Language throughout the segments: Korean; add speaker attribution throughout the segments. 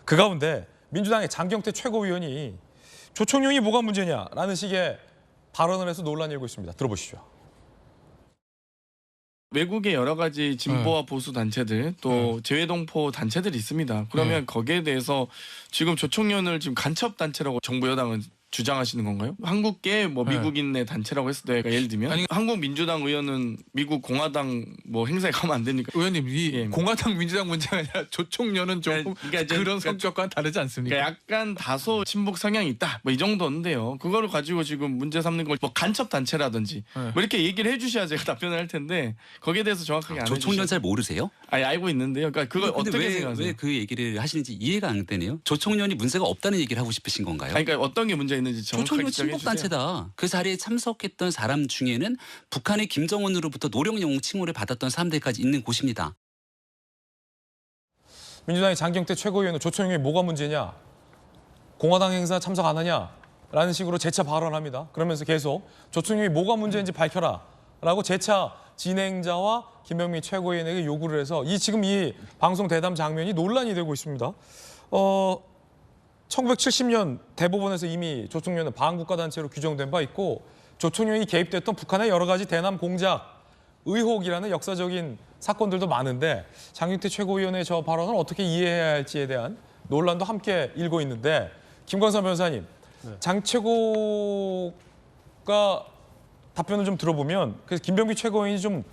Speaker 1: 그 가운데 민주당의 장경태 최고위원이 조총련이 뭐가 문제냐라는 식의 발언을 해서 논란이 일고 있습니다. 들어보시죠.
Speaker 2: 외국의 여러 가지 진보와 보수 단체들 또 재외동포 단체들이 있습니다. 그러면 거기에 대해서 지금 조총련을 지금 간첩 단체라고 정부 여당은 주장하시는 건가요? 한국계 뭐 미국인의 단체라고 했을 때 예를 들면 아니, 한국 민주당 의원은 미국 공화당 뭐 행사에 가면 안 되니까
Speaker 3: 의원님 이 공화당 민주당 문제가 아니라 조총련은 조금 그런 성격과는 다르지 않습니까?
Speaker 2: 그러니까 약간 다소 친북 성향이 있다 뭐 이 정도인데요. 그거를 가지고 지금 문제 삼는 걸 뭐 간첩 단체라든지 뭐 이렇게 얘기를 해주셔야 제가 답변을 할 텐데 거기에 대해서 정확하게 안 해주셔서
Speaker 4: 조총련 잘 모르세요?
Speaker 2: 아니 알고 있는데요. 그러니까 그걸 어떻게 생각하세요?
Speaker 4: 왜 그 얘기를 하시는지 이해가 안 되네요. 조총련이 문제가 없다는 얘기를 하고 싶으신 건가요?
Speaker 2: 아니, 그러니까 어떤 게 문제 있는지 정확하게
Speaker 4: 조총련
Speaker 2: 지적해 주세요.
Speaker 4: 친북단체다. 그 자리에 참석했던 사람 중에는 북한의 김정은으로부터 노령 영웅 칭호를 받았던 사람들까지 있는 곳입니다.
Speaker 1: 민주당의 장경태 최고위원은 조총련이 뭐가 문제냐, 공화당 행사 참석 안 하냐라는 식으로 재차 발언합니다. 그러면서 계속 조총련이 뭐가 문제인지 밝혀라라고 재차 진행자와 김병민 최고위원에게 요구를 해서 지금 이 방송 대담 장면이 논란이 되고 있습니다. 1970년 대법원에서 이미 조총련은 반국가단체로 규정된 바 있고 조총련이 개입됐던 북한의 여러 가지 대남 공작 의혹이라는 역사적인 사건들도 많은데 장경태 최고위원의 저 발언을 어떻게 이해해야 할지에 대한 논란도 함께 일고 있는데 김광선 변호사님, 장 최고가 답변을 좀 들어보면 그래서 김병기 최고위원이 좀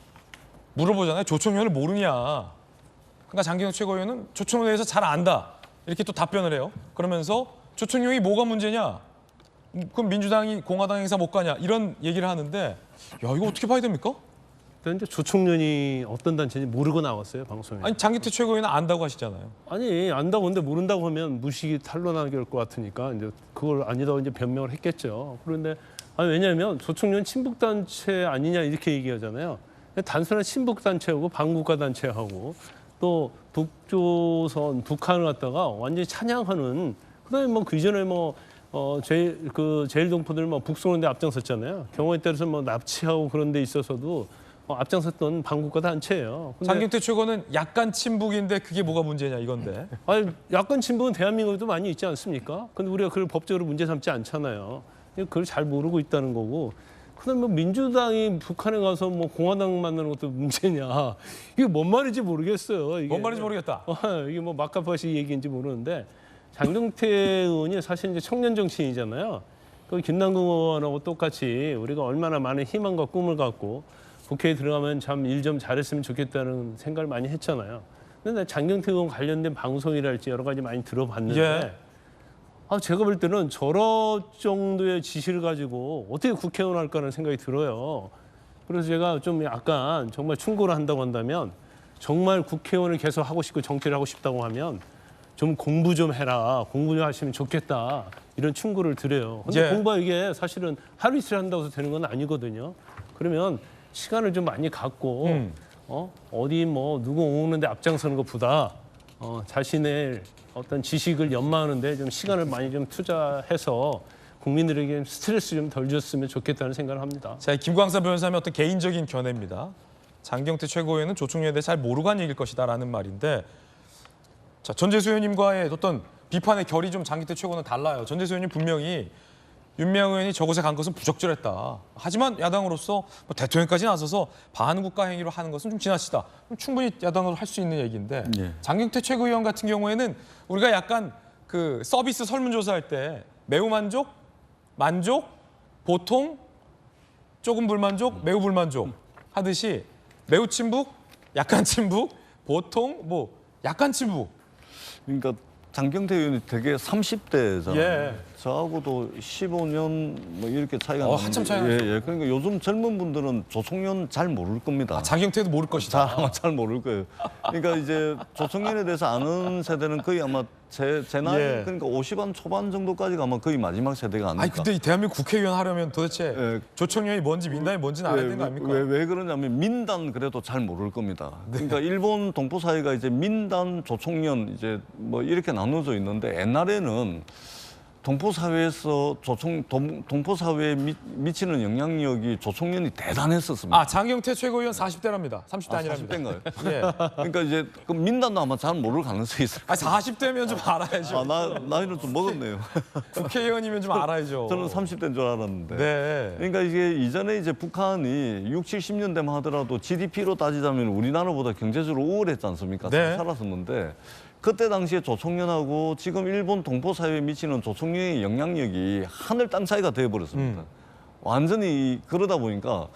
Speaker 1: 물어보잖아요. 조총련을 모르냐. 그러니까 장경태 최고위원은 조총련에 대해서 잘 안다. 이렇게 또 답변을 해요. 그러면서 조총련이 뭐가 문제냐? 그럼 민주당이 공화당 행사 못 가냐? 이런 얘기를 하는데 야 이거 어떻게 봐야 됩니까?
Speaker 5: 그런데 조총련이 어떤 단체인지 모르고 나왔어요 방송에.
Speaker 1: 아니 장경태 최고위원은 안다고 하시잖아요.
Speaker 5: 아니 안다고 근데 모른다고 하면 무식이 탄로나게 올 것 같으니까 이제 그걸 아니다고 이제 변명을 했겠죠. 그런데 아니 왜냐하면 조총련 친북 단체 아니냐 이렇게 얘기하잖아요. 단순한 친북 단체하고 반국가 단체하고 또 북조선 북한을 갖다가 완전히 찬양하는 그다음에 뭐 그 이전에 뭐 제일동포들 뭐 북송하는 데 앞장섰잖아요. 경우에 따라서 뭐 납치하고 그런 데 있어서도 앞장섰던 반국가 단체예요.
Speaker 1: 장경태 최고는 약간 친북인데 그게 뭐가 문제냐 이건데.
Speaker 5: 아니 약간 친북은 대한민국에도 많이 있지 않습니까? 근데 우리가 그걸 법적으로 문제 삼지 않잖아요. 그걸 잘 모르고 있다는 거고. 그다음에 뭐 민주당이 북한에 가서 뭐 공화당 만나는 것도 문제냐? 이게 뭔 말인지 모르겠어요. 이게
Speaker 1: 뭔 말인지 모르겠다.
Speaker 5: 이게 뭐 막가파시 얘기인지 모르는데 장경태 의원이 사실 이제 청년 정치인이잖아요. 그 김남국 의원하고 똑같이 우리가 얼마나 많은 희망과 꿈을 갖고 국회에 들어가면 참 일 좀 잘했으면 좋겠다는 생각을 많이 했잖아요. 근데 장경태 의원 관련된 방송이랄지 여러 가지 많이 들어봤는데 제가 볼 때는 저런 정도의 지시를 가지고 어떻게 국회의원 할까라는 생각이 들어요. 그래서 제가 좀 약간 정말 충고를 한다고 한다면 정말 국회의원을 계속 하고 싶고 정치를 하고 싶다고 하면 좀 공부 좀 해라. 공부 좀 하시면 좋겠다. 이런 충고를 드려요. 근데 공부가 이게 사실은 하루 이틀 한다고 해서 되는 건 아니거든요. 그러면 시간을 좀 많이 갖고 어디 뭐 누구 오는데 앞장서는 것보다 자신의 어떤 지식을 연마하는데 좀 시간을 많이 좀 투자해서 국민들에게 스트레스 좀 덜 줬으면 좋겠다는 생각을 합니다.
Speaker 1: 자, 김광선 변호사님의 어떤 개인적인 견해입니다. 장경태 최고위원은 조총련에 대해 잘 모르고 한 얘기일 것이다라는 말인데 자, 전재수 의원님과의 어떤 비판의 결이 좀 장경태 최고는 달라요. 전재수 의원님 분명히 윤미향 의원이 저곳에 간 것은 부적절했다. 하지만 야당으로서 뭐 대통령까지 나서서 반국가 행위로 하는 것은 좀 지나치다. 충분히 야당으로 할 수 있는 얘기인데 장경태 최고위원 같은 경우에는 우리가 약간 그 서비스 설문조사할 때 매우 만족, 만족, 보통, 조금 불만족, 매우 불만족 하듯이 매우 친북, 약간 친북, 보통, 뭐 약간 친북.
Speaker 6: 그러니까 장경태 의원이 되게 30대잖아요.
Speaker 1: 예.
Speaker 6: 저하고도 15년 뭐 이렇게 차이가 나는데
Speaker 1: 한참 차이가 나죠.
Speaker 6: 그러니까 요즘 젊은 분들은 조총련 잘 모를 겁니다.
Speaker 1: 장경태도 모를 것이다.
Speaker 6: 아마 잘 모를 거예요. 그러니까 이제 조총련에 대해서 아는 세대는 거의 아마 제 나이 그러니까 50한 초반 정도까지가 아마 거의 마지막 세대가 아닐까.
Speaker 1: 아니 근데 이 대한민국 국회의원 하려면 도대체 조총련이 뭔지 민단이 뭔지는 알아야 되는 거 아닙니까?
Speaker 6: 왜 그러냐면 민단 그래도 잘 모를 겁니다. 그러니까 일본 동포 사회가 이제 민단, 조총련 이제 뭐 이렇게 나눠져 있는데 옛날에는 동포 사회에서 동포 사회에 미치는 영향력이 조총련이 대단했었습니다.
Speaker 1: 아, 장경태 최고위원 40대랍니다. 30대 아니랍니다.
Speaker 6: 40대인가요?
Speaker 1: 예.
Speaker 6: 그러니까 이제 그 민단도 아마 잘 모를 가능성이 있을
Speaker 1: 아,
Speaker 6: 거예요.
Speaker 1: 40대면 좀 알아야죠.
Speaker 6: 아, 나이는 좀 먹었네요.
Speaker 1: 국회의원이면 좀 알아야죠.
Speaker 6: 저는 30대인 줄 알았는데.
Speaker 1: 네.
Speaker 6: 그러니까 이게 이전에 이제 북한이 60, 70년대만 하더라도 GDP로 따지자면 우리나라보다 경제적으로 우월했지 않습니까?
Speaker 1: 네.
Speaker 6: 잘 살았었는데 그때 당시에 조총련하고 지금 일본 동포 사회에 미치는 조총련의 영향력이 하늘 땅 차이가 되어버렸습니다. 완전히 그러다 보니까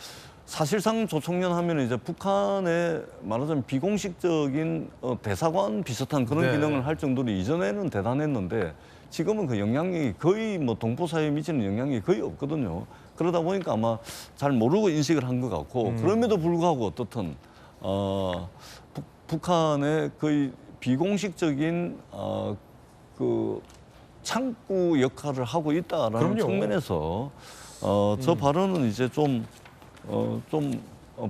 Speaker 6: 사실상 조총련 하면 이제 북한의 말하자면 비공식적인 대사관 비슷한 그런
Speaker 1: 네.
Speaker 6: 기능을 할 정도로 이전에는 대단했는데 지금은 그 영향력이 거의 뭐 동포 사회에 미치는 영향력이 거의 없거든요. 그러다 보니까 아마 잘 모르고 인식을 한 것 같고 그럼에도 불구하고 어떻든 북한의 거의 비공식적인 그 창구 역할을 하고 있다라는
Speaker 1: 그럼요.
Speaker 6: 측면에서 저 발언은 이제 좀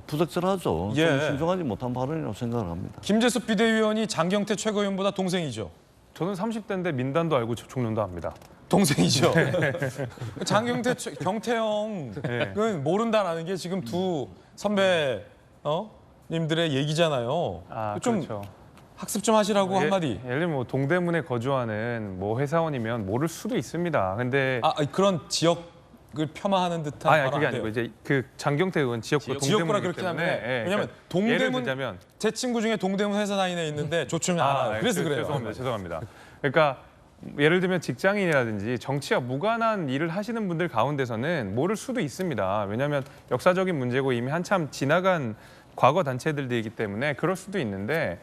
Speaker 6: 부적절하죠.
Speaker 1: 예.
Speaker 6: 좀 신중하지 못한 발언이라고 생각을 합니다.
Speaker 1: 김재섭 비대위원이 장경태 최고위원보다 동생이죠.
Speaker 7: 저는 30대인데 민단도 알고 조총련도 압니다.
Speaker 1: 동생이죠. 장경태 경태형은
Speaker 7: 네.
Speaker 1: 모른다라는 게 지금 두 선배 님들의 얘기잖아요.
Speaker 7: 아,
Speaker 1: 좀
Speaker 7: 그렇죠.
Speaker 1: 학습 좀 하시라고 한마디.
Speaker 7: 예를 들면 뭐 동대문에 거주하는 뭐 회사원이면 모를 수도 있습니다. 근데
Speaker 1: 아, 그런 지역을 폄하하는 듯한
Speaker 7: 아니
Speaker 1: 발언
Speaker 7: 그게
Speaker 1: 안 돼요.
Speaker 7: 아니고 이제 그 장경태 의원 지역구가
Speaker 1: 지역구라
Speaker 7: 동대문이기
Speaker 1: 그렇긴
Speaker 7: 때문에
Speaker 1: 한데 왜냐면
Speaker 7: 그러니까 예를
Speaker 1: 동대문
Speaker 7: 들자면
Speaker 1: 제 친구 중에 동대문 회사 다니는 애 있는데 조총련 알아요. 그래서 그래요.
Speaker 7: 죄송합니다. 그러니까 예를 들면 직장인이라든지 정치와 무관한 일을 하시는 분들 가운데서는 모를 수도 있습니다. 왜냐하면 역사적인 문제고 이미 한참 지나간 과거 단체들이기 때문에 그럴 수도 있는데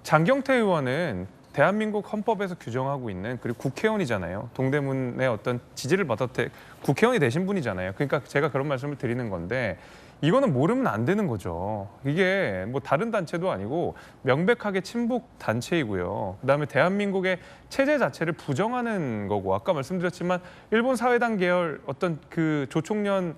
Speaker 7: 장경태 의원은 대한민국 헌법에서 규정하고 있는 그리고 국회의원이잖아요. 동대문의 어떤 지지를 받았대 국회의원이 되신 분이잖아요. 그러니까 제가 그런 말씀을 드리는 건데 이거는 모르면 안 되는 거죠. 이게 뭐 다른 단체도 아니고 명백하게 친북 단체이고요. 그다음에 대한민국의 체제 자체를 부정하는 거고 아까 말씀드렸지만 일본 사회당 계열 어떤 그 조총련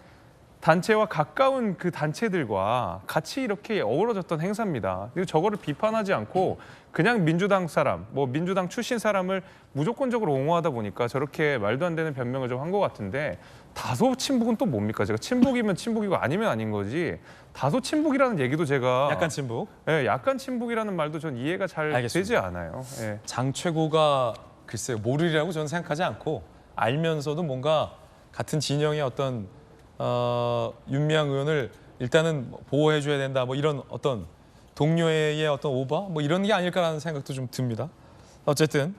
Speaker 7: 단체와 가까운 그 단체들과 같이 이렇게 어우러졌던 행사입니다. 그리고 저거를 비판하지 않고 그냥 민주당 사람, 뭐 민주당 출신 사람을 무조건적으로 옹호하다 보니까 저렇게 말도 안 되는 변명을 좀 한 것 같은데 다소 친북은 또 뭡니까? 제가 친북이면 친북이고 아니면 아닌 거지. 다소 친북이라는 얘기도 제가
Speaker 1: 약간 친북.
Speaker 7: 예, 약간 친북이라는 말도 전 이해가 잘
Speaker 1: 알겠습니다.
Speaker 7: 되지 않아요. 예.
Speaker 1: 장 최고가 글쎄요 모르리라고 저는 생각하지 않고 알면서도 뭔가 같은 진영의 어떤 윤미향 의원을 일단은 보호해줘야 된다 뭐 이런 어떤 동료의 어떤 오바 뭐 이런 게 아닐까라는 생각도 좀 듭니다. 어쨌든